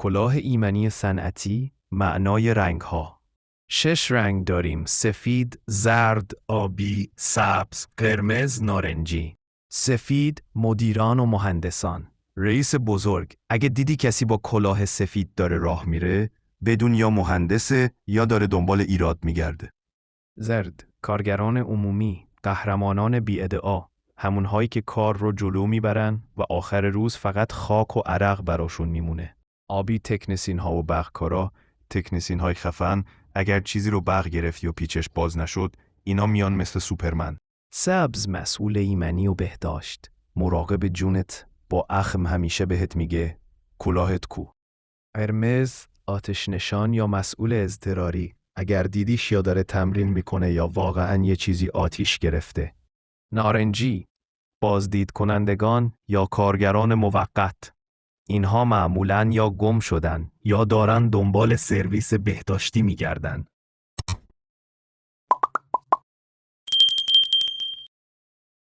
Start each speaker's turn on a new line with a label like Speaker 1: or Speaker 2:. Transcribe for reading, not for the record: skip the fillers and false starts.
Speaker 1: کلاه ایمنی صنعتی، معنای رنگ‌ها. 6 رنگ داریم: سفید، زرد، آبی، سبز، قرمز، نارنجی. سفید، مدیران و مهندسان. رئیس بزرگ، اگه دیدی کسی با کلاه سفید داره راه میره، بدون یا مهندسه یا داره دنبال ایراد میگرده. زرد، کارگران عمومی، قهرمانان بی‌ادعا، همونهایی که کار رو جلو میبرن و آخر روز فقط خاک و عرق براشون میمونه. آبی، تکنسین ها و برقکارا، تکنسین های خفن، اگر چیزی رو برق گرفت یا پیچش باز نشد، اینا میان مثل سوپرمن. سبز، مسئول ایمنی و بهداشت، مراقب جونت، با اخم همیشه بهت میگه کلاهت کو. قرمز، آتش نشان یا مسئول اضطراری، اگر دیدیش یا داره تمرین میکنه یا واقعاً یه چیزی آتیش گرفته. نارنجی، بازدید کنندگان یا کارگران موقت، اینها معمولاً یا گم شدن یا دارن دنبال سرویس بهداشتی میگردن.